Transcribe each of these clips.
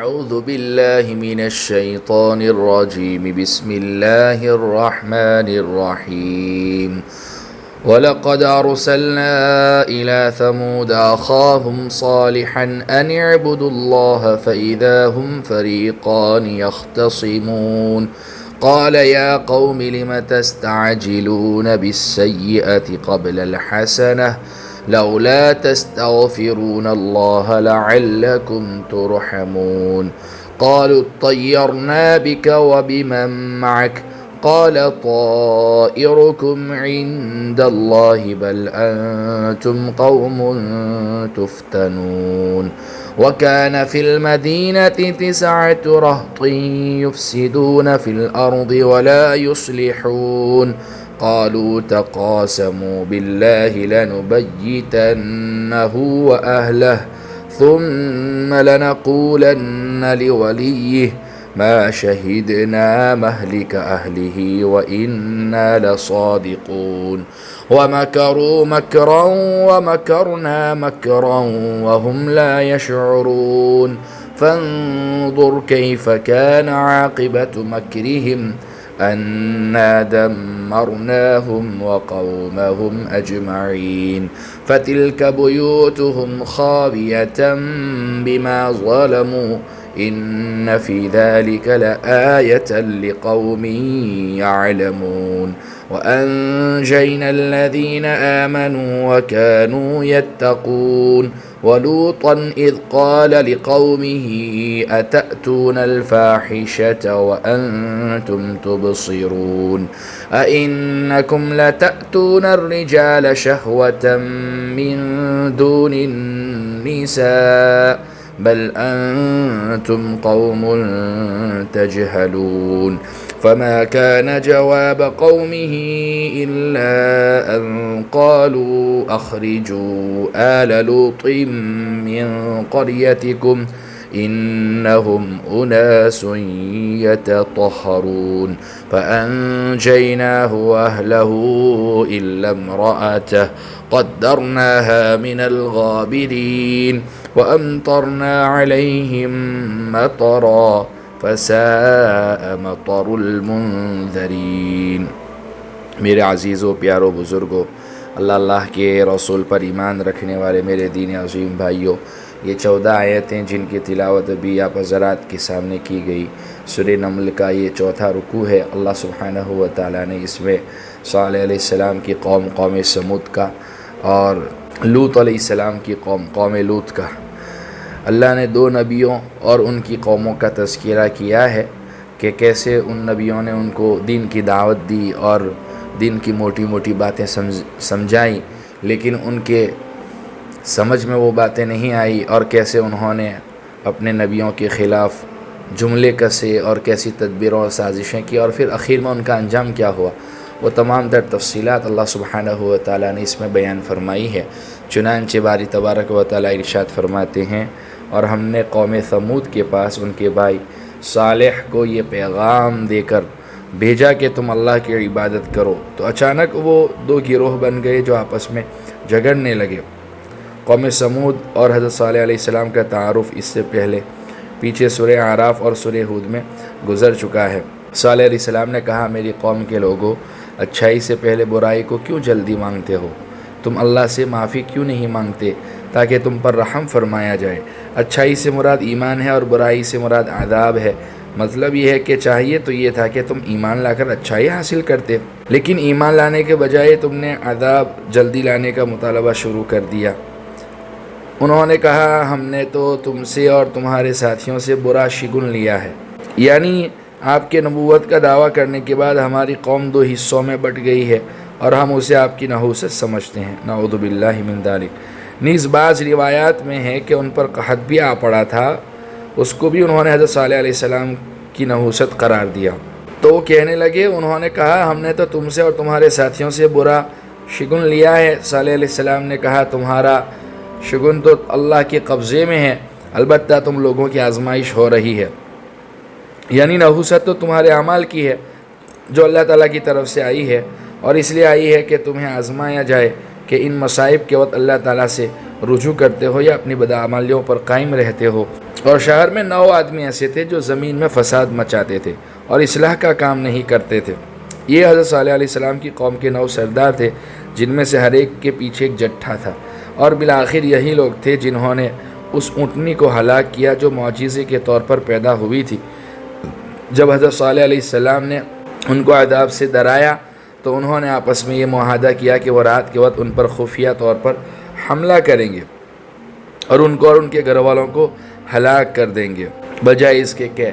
أعوذ بالله من الشيطان الرجيم بسم الله الرحمن الرحيم ولقد أرسلنا إلى ثمود أخاهم صالحا أن اعبدوا الله فإذا هم فريقان يختصمون قال يا قوم لم تستعجلون بالسيئة قبل الحسنة لولا تستغفرون الله لعلكم ترحمون قالوا اطيرنا بك وبمن معك قال طائركم عند الله بل أنتم قوم تفتنون وكان في المدينة 9 رهط يفسدون في الأرض ولا يصلحون قالوا تقاسموا بالله لنبيتنه وأهله ثم لنقولن لوليه ما شهدنا مهلك أهله وإنا لصادقون ومكروا مكرا ومكرنا مكرا وهم لا يشعرون فانظر كيف كان عاقبة مكرهم أنا دمرناهم وقومهم أجمعين فتلك بيوتهم خاوية بما ظلموا إن في ذلك لآية لقوم يعلمون وأنجينا الذين آمنوا وكانوا يتقون ولوطا إذ قال لقومه أتأتون الفاحشة وأنتم تبصرون أئنكم لتأتون الرجال شهوة من دون النساء بل أنتم قوم تجهلون فما كان جواب قومه إلا أن قالوا أخرجوا آل لوط من قريتكم إنهم أناس يتطهرون فأنجيناه وأهله إلا امرأته قدرناها من الغابرين وأمطرنا عليهم مطرا فساء مطر المنذرین۔ میرے عزیزوں، پیاروں، بزرگوں، اللہ کے رسول پر ایمان رکھنے والے میرے دین عظیم بھائیوں، یہ 14 آیتیں جن کی تلاوت ابھی آپ حضرات کے سامنے کی گئی، سورہ نمل کا یہ 4تھا رکوع ہے۔ اللہ سبحانہ و تعالیٰ نے اس میں صالح علیہ السلام کی قوم سمود کا اور لوط علیہ السلام کی قوم لوط کا، اللہ نے 2 نبیوں اور ان کی قوموں کا تذکرہ کیا ہے کہ کیسے ان نبیوں نے ان کو دین کی دعوت دی اور دین کی موٹی موٹی باتیں سمجھائیں، لیکن ان کے سمجھ میں وہ باتیں نہیں آئی، اور کیسے انہوں نے اپنے نبیوں کے خلاف جملے کسے اور کیسی تدبیروں اور سازشیں کی، اور پھر آخر میں ان کا انجام کیا ہوا، وہ تمام تر تفصیلات اللہ سبحانہ و تعالیٰ نے اس میں بیان فرمائی ہے۔ چنانچہ باری تبارک و تعالیٰ ارشاد فرماتے ہیں، اور ہم نے قوم ثمود کے پاس ان کے بھائی صالح کو یہ پیغام دے کر بھیجا کہ تم اللہ کی عبادت کرو، تو اچانک وہ 2 گروہ بن گئے جو آپس میں جھگڑنے لگے۔ قوم ثمود اور حضرت صالح علیہ السلام کا تعارف اس سے پہلے پیچھے سورہ اعراف اور سورہ ہود میں گزر چکا ہے۔ صالح علیہ السلام نے کہا، میری قوم کے لوگوں، اچھائی سے پہلے برائی کو کیوں جلدی مانگتے ہو؟ تم اللہ سے معافی کیوں نہیں مانگتے تاکہ تم پر رحم فرمایا جائے؟ اچھائی سے مراد ایمان ہے اور برائی سے مراد عذاب ہے۔ مطلب یہ ہے کہ چاہیے تو یہ تھا کہ تم ایمان لا کر اچھائی حاصل کرتے، لیکن ایمان لانے کے بجائے تم نے عذاب جلدی لانے کا مطالبہ شروع کر دیا۔ انہوں نے کہا، ہم نے تو تم سے اور تمہارے ساتھیوں سے برا شگن لیا ہے، یعنی آپ کے نبوت کا دعویٰ کرنے کے بعد ہماری قوم 2 حصوں میں بٹ گئی ہے اور ہم اسے آپ کی نحوست سمجھتے ہیں، نعوذ باللہ من ذالک۔ نیز بعض روایات میں ہے کہ ان پر قحط بھی آ پڑا تھا، اس کو بھی انہوں نے حضرت صالح علیہ السلام کی نحوست قرار دیا۔ تو وہ کہنے لگے، انہوں نے کہا، ہم نے تو تم سے اور تمہارے ساتھیوں سے برا شگن لیا ہے۔ صالح علیہ السلام نے کہا، تمہارا شگن تو اللہ کے قبضے میں ہے، البتہ تم لوگوں کی آزمائش ہو رہی ہے، یعنی نحوست تو تمہارے اعمال کی ہے جو اللہ تعالیٰ کی طرف سے آئی ہے، اور اس لیے آئی ہے کہ تمہیں آزمایا جائے، کہ ان مصائب کے وقت اللہ تعالیٰ سے رجوع کرتے ہو یا اپنی بدعمالیوں پر قائم رہتے ہو۔ اور شہر میں 9 آدمی ایسے تھے جو زمین میں فساد مچاتے تھے اور اصلاح کا کام نہیں کرتے تھے۔ یہ حضرت صالح علیہ السلام کی قوم کے 9 سردار تھے، جن میں سے ہر ایک کے پیچھے ایک جٹھا تھا، اور بالآخر یہی لوگ تھے جنہوں نے اس اونٹنی کو ہلاک کیا جو معجزے کے طور پر پیدا ہوئی تھی۔ جب حضرت صالح علیہ السلام نے ان کو عذاب سے ڈرایا تو انہوں نے آپس میں یہ معاہدہ کیا کہ وہ رات کے وقت ان پر خفیہ طور پر حملہ کریں گے اور ان کو اور ان کے گھر والوں کو ہلاک کر دیں گے، بجائے اس کے کہ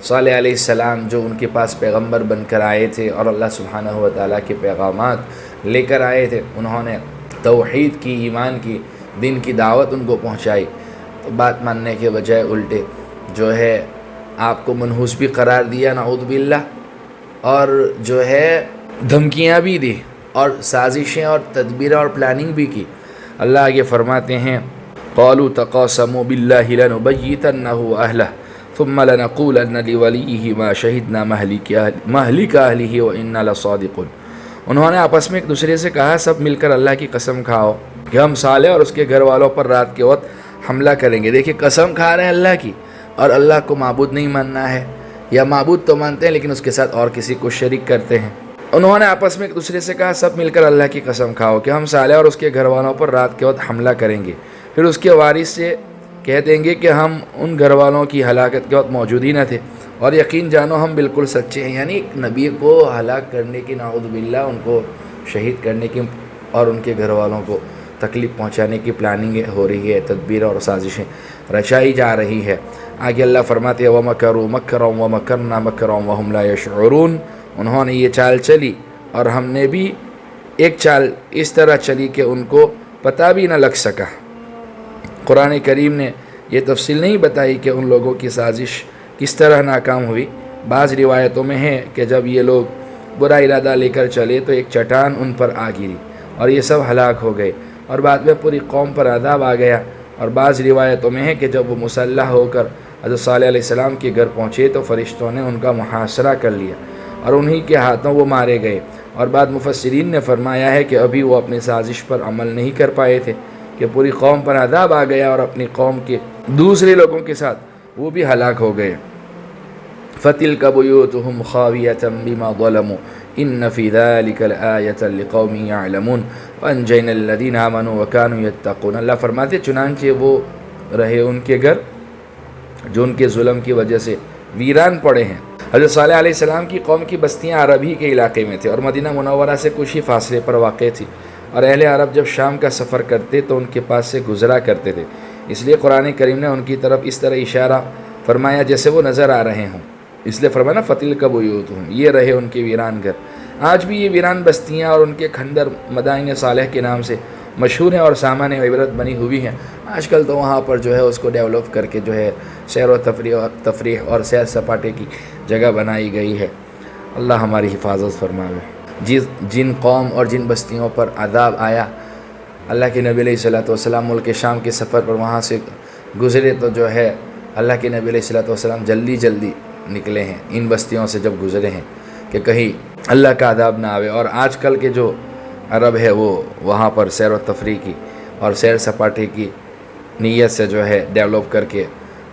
صالح علیہ السلام جو ان کے پاس پیغمبر بن کر آئے تھے اور اللہ سبحانہ و تعالیٰ کے پیغامات لے کر آئے تھے، انہوں نے توحید کی، ایمان کی، دین کی دعوت ان کو پہنچائی، تو بات ماننے کے بجائے الٹے جو ہے آپ کو منحوس بھی قرار دیا، نعوذ باللہ، اور جو ہے دھمکیاں بھی دی اور سازشیں اور تدبیر اور پلاننگ بھی کی۔ اللہ آگے فرماتے ہیں قالوا تقاسموا باللہ لنبیتنہ اہلہ ثم لنقولن لولیہ ما شہدنا مہلک اہلہ وإنا لصادقون۔ انہوں نے آپس میں ایک دوسرے سے کہا، سب مل کر اللہ کی قسم کھاؤ کہ ہم صالح اور اس کے گھر والوں پر رات کے وقت حملہ کریں گے۔ دیکھیں قسم کھا رہے ہیں اللہ کی، اور اللہ کو معبود نہیں ماننا ہے، یا معبود تو مانتے ہیں لیکن اس کے ساتھ اور کسی کو شریک کرتے ہیں۔ انہوں نے آپس میں ایک دوسرے سے کہا، سب مل کر اللہ کی قسم کھاؤ کہ ہم صالح اور اس کے گھر والوں پر رات کے وقت حملہ کریں گے۔ پھر اس کے وارث سے کہہ دیں گے کہ ہم ان گھر والوں کی ہلاکت کے وقت موجود ہی نہ تھے، اور یقین جانو ہم بالکل سچے ہیں۔ یعنی ایک نبی کو ہلاک کرنے کی، نعوذ باللہ، ان کو شہید کرنے کی اور ان کے گھر والوں کو تکلیف پہنچانے کی پلاننگ ہو رہی ہے، تدبیر اور سازشیں رچائی جا رہی ہے۔ آگے اللہ فرماتے ہیں وَمَكَرُوا مَكْرًا وَمَكَرْنَا مَكْرًا وَهُمْ لَا يَشْعُرُونَ۔ انہوں نے یہ چال چلی اور ہم نے بھی ایک چال اس طرح چلی کہ ان کو پتہ بھی نہ لگ سکا۔ قرآن کریم نے یہ تفصیل نہیں بتائی کہ ان لوگوں کی سازش کس طرح ناکام ہوئی۔ بعض روایتوں میں ہے کہ جب یہ لوگ برا ارادہ لے کر چلے تو ایک چٹان ان پر آ گری اور یہ سب ہلاک ہو گئے، اور بعد میں پوری قوم پر عذاب آ گیا۔ اور بعض روایتوں میں ہے کہ جب وہ مسلح ہو کر حضرت صالح علیہ السلام کے گھر پہنچے تو فرشتوں نے ان کا محاصرہ کر لیا اور انہی کے ہاتھوں وہ مارے گئے۔ اور بعد مفسرین نے فرمایا ہے کہ ابھی وہ اپنی سازش پر عمل نہیں کر پائے تھے کہ پوری قوم پر عذاب آ گیا اور اپنی قوم کے دوسرے لوگوں کے ساتھ وہ بھی ہلاک ہو گئے۔ فَتِلْكَ بُيُوتُهُمْ خَاوِيَةً بِمَا ظَلَمُوا إِنَّ فِي ذَلِكَ لَآيَةً لِقَوْمٍ يَعْلَمُونَ وَأَنْجَيْنَا الَّذِينَ آمَنُوا وَكَانُوا يَتَّقُونَ۔ اللہ فرماتے چنانچہ وہ رہے ان کے گھر جو ان کے ظلم کی وجہ سے ویران پڑے ہیں۔ حضرت صالح علیہ السلام کی قوم کی بستیاں عرب ہی کے علاقے میں تھے اور مدینہ منورہ سے کچھ ہی فاصلے پر واقع تھی، اور اہل عرب جب شام کا سفر کرتے تو ان کے پاس سے گزرا کرتے تھے، اس لیے قرآن کریم نے ان کی طرف اس طرح اشارہ فرمایا جیسے وہ نظر آ رہے ہوں، اس لیے فرمایا فَتِلْكَ بُيُوتُهُمْ، یہ رہے ان کے ویران گھر۔ آج بھی یہ ویران بستیاں اور ان کے کھنڈر مدائن صالح کے نام سے مشہور ہیں اور سامان عبرت بنی ہوئی ہیں۔ آج کل تو وہاں پر جو ہے اس کو ڈیولپ کر کے جو ہے سیر و تفریح اور سیر سپاٹے کی جگہ بنائی گئی ہے۔ اللہ ہماری حفاظت فرمائے۔ جن قوم اور جن بستیوں پر عذاب آیا، اللہ کے نبی علیہ الصلوۃ والسلام ملک شام کے سفر پر وہاں سے گزرے تو جو ہے اللہ کے نبی علیہ الصلوۃ والسلام جلدی نکلے ہیں ان بستیوں سے جب گزرے ہیں کہ کہیں اللہ کا عذاب نہ آوے۔ اور آج کل کے جو عرب ہے وہ وہاں پر سیر و تفریح کی اور سیر سپاٹے کی نیت سے جو ہے ڈیولپ کر کے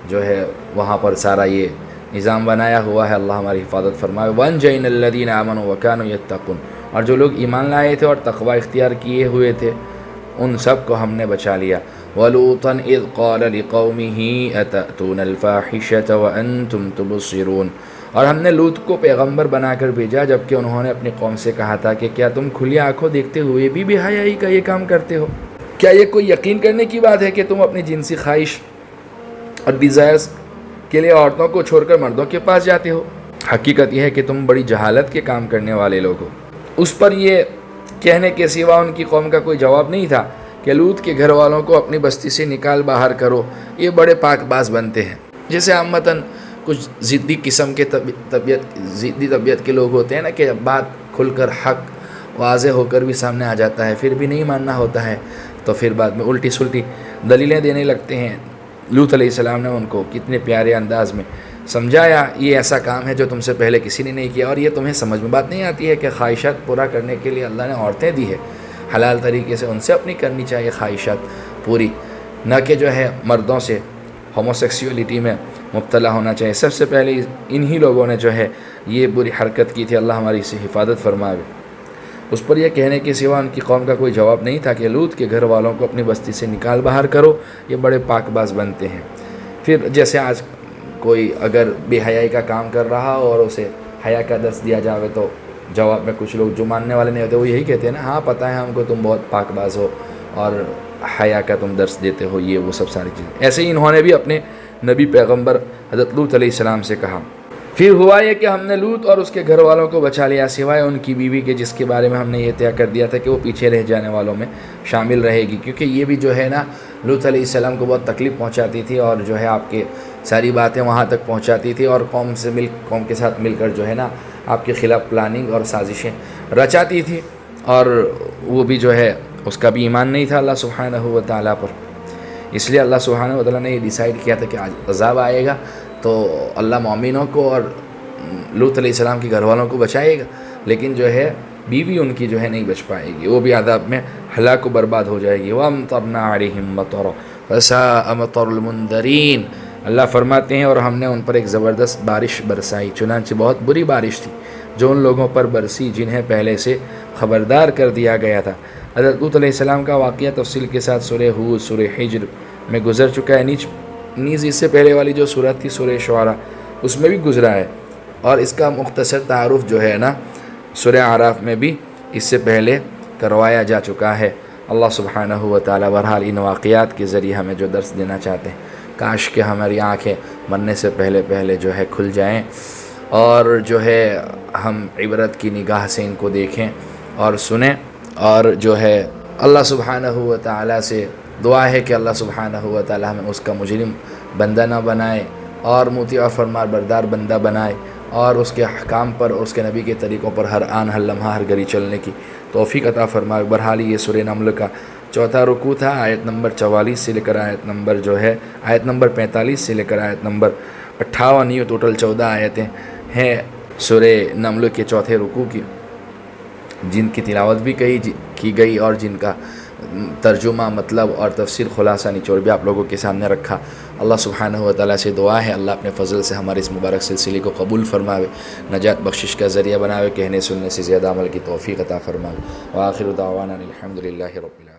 جو ہے وہاں پر سارا یہ نظام بنایا ہوا ہے۔ اللہ ہماری حفاظت فرمائے۔ وَأَنْجَيْنَا الَّذِينَ آمَنُوا وَكَانُوا يَتَّقُونَ، اور جو لوگ ایمان لائے تھے اور تقوی اختیار کیے ہوئے تھے ان سب کو ہم نے بچا لیا۔ وَلُوطًا إِذْ قَالَ لِقَوْمِهِ أَتَأْتُونَ الْفَاحِشَةَ وَأَنْتُمْ تُبْصِرُونَ، اور ہم نے لوط کو پیغمبر بنا کر بھیجا جبکہ انہوں نے اپنی قوم سے کہا تھا کہ کیا تم کھلی آنکھوں دیکھتے ہوئے بھی بے حیائی کا یہ کام کرتے ہو؟ کیا یہ کوئی یقین کرنے کی بات ہے کہ تم اپنی جنسی خواہش اور ڈیزائرز کے لیے عورتوں کو چھوڑ کر مردوں کے پاس جاتے ہو؟ حقیقت یہ ہے کہ تم بڑی جہالت کے کام کرنے والے لوگ ہو۔ اس پر یہ کہنے کے سوا ان کی قوم کا کوئی جواب نہیں تھا کہ لوط کے گھر والوں کو اپنی بستی سے نکال باہر کرو، یہ بڑے پاک باز بنتے ہیں۔ جیسے عامتاً کچھ ضدی قسم کے ضدی طبیعت کے لوگ ہوتے ہیں نا کہ بات کھل کر حق واضح ہو کر بھی سامنے آ جاتا ہے پھر بھی نہیں ماننا ہوتا ہے، تو پھر بعد میں الٹی سلٹی دلیلیں دینے لگتے ہیں۔ لوط علیہ السلام نے ان کو کتنے پیارے انداز میں سمجھایا، یہ ایسا کام ہے جو تم سے پہلے کسی نے نہیں کیا، اور یہ تمہیں سمجھ میں بات نہیں آتی ہے کہ خواہشات پورا کرنے کے لیے اللہ نے عورتیں دی ہے، حلال طریقے سے ان سے اپنی کرنی چاہیے خواہشات پوری، نہ کہ جو ہے مردوں سے ہوموسیکسولیٹی میں مبتلا ہونا چاہیے۔ سب سے پہلے انہی لوگوں نے جو ہے یہ بری حرکت کی تھی، اللہ ہماری اس سے حفاظت فرمائے۔ اس پر یہ کہنے کے سوا ان کی قوم کا کوئی جواب نہیں تھا کہ لوط کے گھر والوں کو اپنی بستی سے نکال باہر کرو، یہ بڑے پاک باز بنتے ہیں۔ پھر جیسے آج کوئی اگر بے حیائی کا کام کر رہا ہو اور اسے حیا کا درس دیا جاوے تو جواب میں کچھ لوگ جو ماننے والے نہیں ہوتے وہ یہی کہتے ہیں نا، ہاں پتہ ہے ہم کو تم بہت پاک باز ہو اور حیا کا تم درس دیتے ہو، یہ وہ سب ساری چیزیں۔ ایسے ہی انہوں نے بھی اپنے نبی پیغمبر حضرت لوط علیہ السلام سے کہا۔ پھر ہوا یہ کہ ہم نے لوط اور اس کے گھر والوں کو بچا لیا سوائے ان کی بیوی کے، جس کے بارے میں ہم نے یہ طے کر دیا تھا کہ وہ پیچھے رہ جانے والوں میں شامل رہے گی، کیونکہ یہ بھی جو ہے نا لوط علیہ السلام کو بہت تکلیف پہنچاتی تھی اور جو ہے آپ کے ساری باتیں وہاں تک پہنچاتی تھی اور قوم کے ساتھ مل کر جو ہے نا آپ کے خلاف پلاننگ اور سازشیں رچاتی تھی، اور وہ بھی جو ہے اس کا بھی ایمان نہیں تھا اللہ سبحانہ و تعالیٰ پر۔ اس لیے اللہ سبحانہ و تعالیٰ نے یہ ڈیسائیڈ کیا تھا کہ آج عذاب آئے گا تو اللہ مومنوں کو اور لوط علیہ السلام کے گھر والوں کو بچائے گا، لیکن جو ہے بیوی ان کی جو ہے نہیں بچ پائے گی، وہ بھی عذاب میں ہلاک و برباد ہو جائے گی۔ وَأَمْطَرْنَا عَلَيْهِمْ مَطَرًا فَسَاءَ مَطَرُ الْمُنذَرِينَ، اللہ فرماتے ہیں اور ہم نے ان پر ایک زبردست بارش برسائی، چنانچہ بہت بری بارش تھی جو ان لوگوں پر برسی جنہیں پہلے سے خبردار کر دیا گیا تھا۔ حضرت لوط علیہ السلام کا واقعہ تفصیل کے ساتھ سورہ ہود، سورہ حجر میں گزر چکا ہے، نیز اس سے پہلے والی جو سورت تھی سورہ شعراء اس میں بھی گزرا ہے، اور اس کا مختصر تعارف جو ہے نا سورہ اعراف میں بھی اس سے پہلے کروایا جا چکا ہے۔ اللہ سبحانہ و تعالیٰ بہرحال ان واقعات کے ذریعے ہمیں جو درس دینا چاہتے ہیں، کاش کہ ہماری آنکھیں مرنے سے پہلے جو ہے کھل جائیں اور جو ہے ہم عبرت کی نگاہ سے ان کو دیکھیں اور سنیں، اور جو ہے اللہ سبحانہ و تعالیٰ سے دعا ہے کہ اللہ سبحانہ و تعالیٰ ہمیں اس کا مجرم بندہ نہ بنائے اور مطیع فرمان بردار بندہ بنائے، اور اس کے احکام پر اور اس کے نبی کے طریقوں پر ہر آن ہر لمحہ ہر گھڑی چلنے کی توفیق عطا فرمائے۔ بہرحال یہ سورہ نمل کا چوتھا رکوع تھا، آیت نمبر 44 سے لے کر آیت نمبر 45 سے لے کر آیت نمبر 58، یہ ٹوٹل 14 آیتیں ہیں سورہ نمل کے چوتھے رکوع کی، جن کی تلاوت بھی کی گئی اور جن کا ترجمہ مطلب اور تفسیر خلاصہ نچوڑ بھی آپ لوگوں کے سامنے رکھا۔ اللہ سبحانہ و تعالیٰ سے دعا ہے اللہ اپنے فضل سے ہمارے اس مبارک سلسلے کو قبول فرماوے، نجات بخشش کا ذریعہ بناوے، کہنے سننے سے زیادہ عمل کی توفیق عطا فرماوے۔ وآخر دعوانا الحمد للہ رب العالمین۔